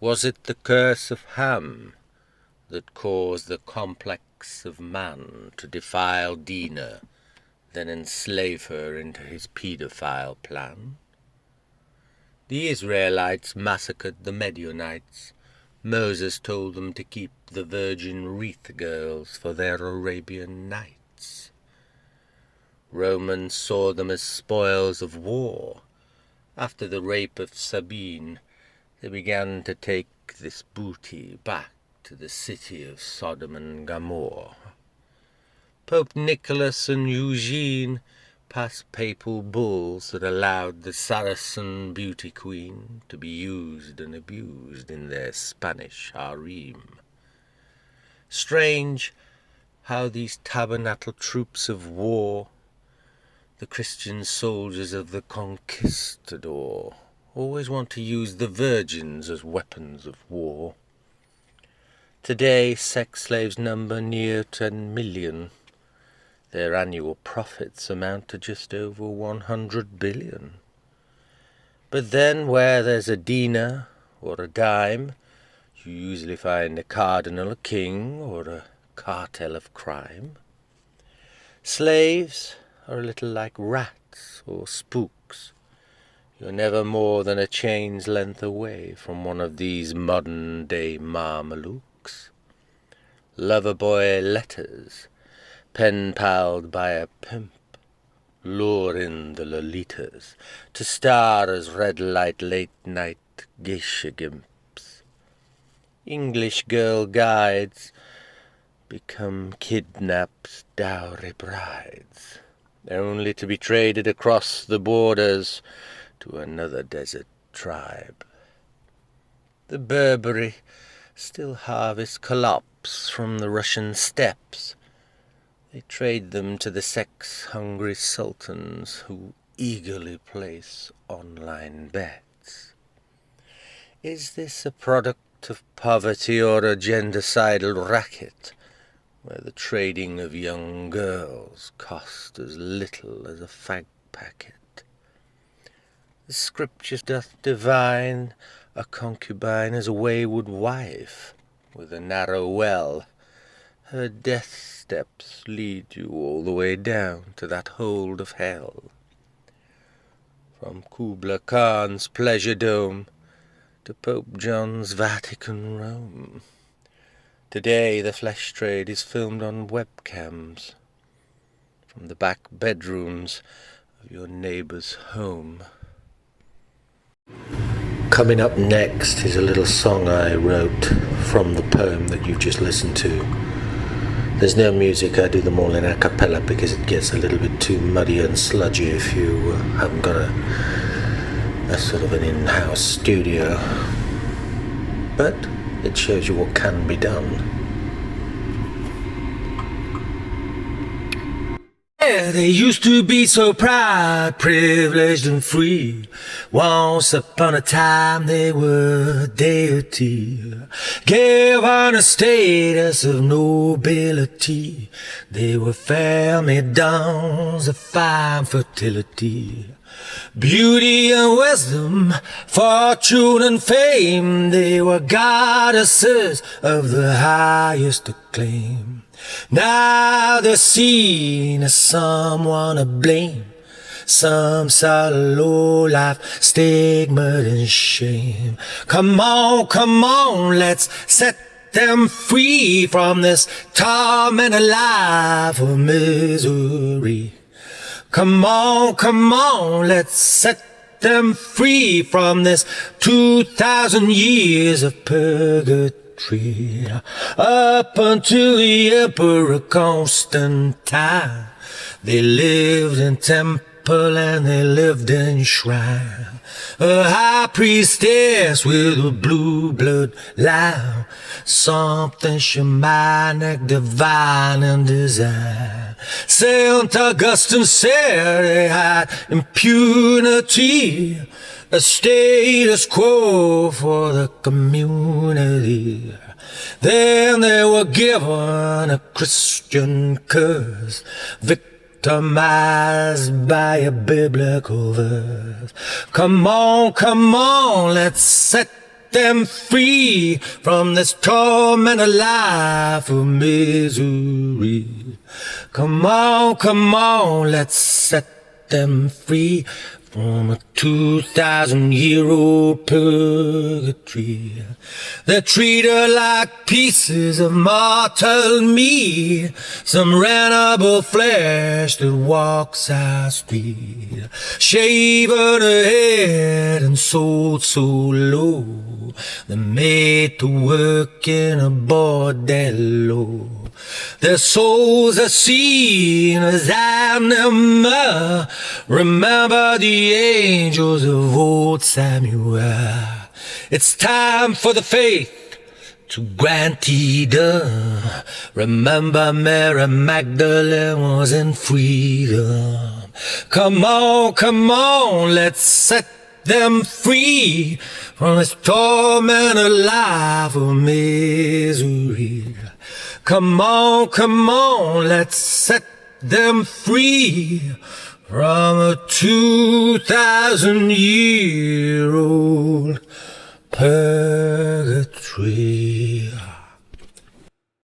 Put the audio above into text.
Was it the curse of Ham that caused the complex of man to defile Dinah, then enslave her into his paedophile plan? The Israelites massacred the Medionites. Moses told them to keep the virgin wreath girls for their Arabian nights. Romans saw them as spoils of war. After the rape of Sabine, they began to take this booty back to the city of Sodom and Gomorrah. Pope Nicholas and Eugene passed papal bulls that allowed the Saracen beauty queen to be used and abused in their Spanish harem. Strange how these tabernacle troops of war, the Christian soldiers of the conquistador, always want to use the virgins as weapons of war. Today, sex slaves number near 10 million. Their annual profits amount to just over 100 billion. But then, where there's a dinar or a dime, you usually find a cardinal, a king, or a cartel of crime. Slaves are a little like rats or spooks. You're never more than a chain's length away from one of these modern-day Mamelukes. Lover-boy letters, pen-palled by a pimp, lure in the Lolitas to star as red-light late-night geisha gimps. English girl guides become kidnapped dowry brides, only to be traded across the borders to another desert tribe. The Berberi still harvest calops from the Russian steppes. They trade them to the sex-hungry sultans who eagerly place online bets. Is this a product of poverty or a gendercidal racket, where the trading of young girls cost as little as a fag packet? The Scripture doth divine a concubine as a wayward wife with a narrow well. Her death steps lead you all the way down to that hold of hell. From Kubla Khan's pleasure dome to Pope John's Vatican Rome. Today the flesh trade is filmed on webcams from the back bedrooms of your neighbour's home. Coming up next is a little song I wrote from the poem that you've just listened to. There's no music, I do them all in a cappella because it gets a little bit too muddy and sludgy if you haven't got a sort of an in-house studio. But it shows you what can be done. Yeah, they used to be so proud, privileged and free. Once upon a time they were deity, given a status of nobility. They were family dons of fine fertility, beauty and wisdom, fortune and fame. They were goddesses of the highest acclaim. Now they're seen as someone to blame, some sort of low-life stigma and shame. Come on, let's set them free from this tormented life of misery. Come on, let's set them free from this 2,000 years of purgatory. Up until the Emperor Constantine, they lived in temple and they lived in shrine. A high priestess with a blue blood line, something shamanic, divine in design. Saint Augustine said they had impunity, a status quo for the community. Then they were given a Christian curse, victimized by a biblical verse. Come on, let's set them free from this tormented life of misery. Come on, let's set them free from a 2,000-year-old purgatory. They're treated like pieces of mortal meat, some rentable flesh that walks our street. Shaven head and sold so low, they're made to work in a bordello. Their souls are seen as animal. Remember the angels of old Samuel. It's time for the faith to grant Eden. Remember Mary Magdalene was in freedom. Come on, let's set them free from this tormented life of misery. Come on, let's set them free from a 2,000-year-old purgatory.